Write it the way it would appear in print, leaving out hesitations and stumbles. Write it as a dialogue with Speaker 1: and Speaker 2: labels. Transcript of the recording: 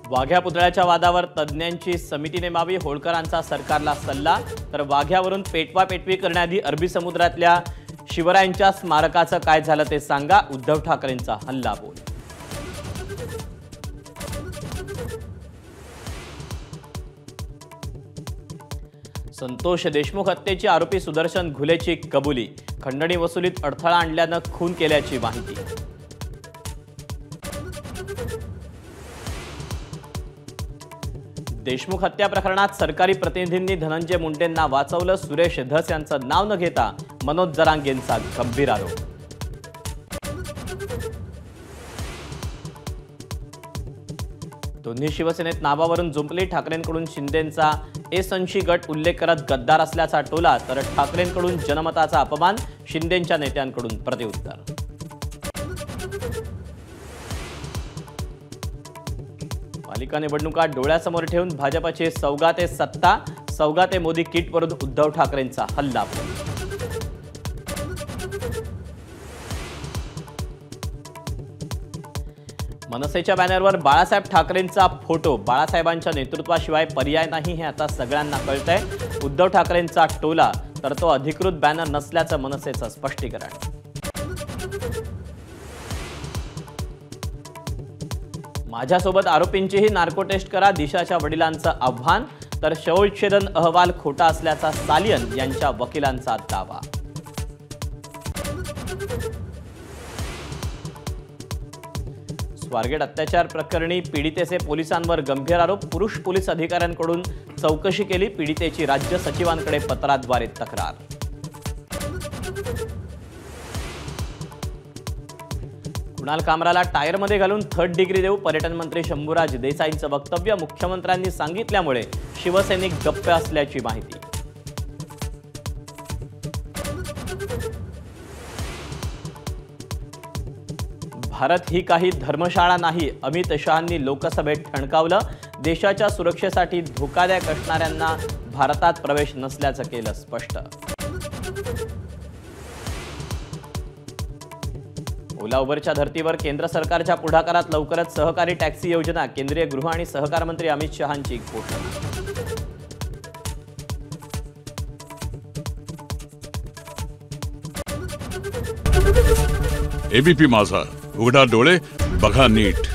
Speaker 1: वाघ्या पुतळ्याच्या वादावर तज्ज्ञांची समिती नेमावी, होळकरांचा सरकारला सल्ला। तर वाघ्यावरून पेटवापेटवी करण्याआधी अरबी समुद्रातल्या शिवरायांच्या स्मारकाचं काय झालं ते सांगा, उद्धव ठाकरेंचा हल्लाबोल। संतोष देशमुख हत्येची आरोपी सुदर्शन घुलेची कबुली, खंडणी वसुलीत अडथळा आणल्यानं खून केल्याची माहिती। देशमुख हत्या प्रकरणात सरकारी प्रतिनिधींनी धनंजय मुंडेंना वाचवलं, सुरेश धस यांचं नाव न घेता मनोज जरांगेंचा गंभीर आरोप। दोन्ही शिवसेनेत नावावरून जुंपली, ठाकरेंकडून शिंदेंचा एसंशी गट उल्लेख करत गद्दार असल्याचा टोला, तर ठाकरेंकडून जनमताचा अपमान, शिंदेंच्या नेत्यांकडून प्रत्युत्तर। पालिका निवडणुका डोळ्यासमोर ठेवून भाजपचे सौगाते सत्ता, सौगाते मोदी किटवरून उद्धव ठाकरेंचा हल्लाबोल। मनसेच्या बॅनरवर बाळासाहेब ठाकरेंचा फोटो, बाळासाहेबांच्या नेतृत्वाशिवाय पर्याय नाही हे आता सगळ्यांना कळतंय, उद्धव ठाकरेंचा टोला, तर तो अधिकृत बॅनर नसल्याचं मनसेचं स्पष्टीकरण। माझ्यासोबत आरोपींचीही नार्को टेस्ट करा, दिशाच्या वडिलांचं आव्हान, तर शवविच्छेदन अहवाल खोटा असल्याचा सालियन यांच्या वकिलांचा दावा। स्वारगेट अत्याचार प्रकरणी पीडितेचे पोलिसांवर गंभीर आरोप, पुरुष पोलीस अधिकाऱ्यांकडून चौकशी केली, पीडितेची राज्य सचिवांकडे पत्राद्वारे तक्रार। कुणाल कामराला टायरमध्ये घालून 3rd डिग्री देऊ, पर्यटन मंत्री शंभूराज देसाईंचं वक्तव्य, मुख्यमंत्र्यांनी सांगितल्यामुळे शिवसैनिक गप्प असल्याची माहिती। भारत ही काही धर्मशाळा नाही, अमित शहांनी लोकसभेत ठणकावलं, देशाच्या सुरक्षेसाठी धोकादायक असणाऱ्यांना भारतात प्रवेश नसल्याचं केलं स्पष्ट। ओला उबरच्या धर्तीवर केंद्र सरकारच्या पुढाकारात लवकरच सहकारी टॅक्सी योजना, केंद्रीय गृह आणि सहकार मंत्री अमित शहांची घोषणा।
Speaker 2: एबीपी माझा, उघडा डोळे बघा नीट।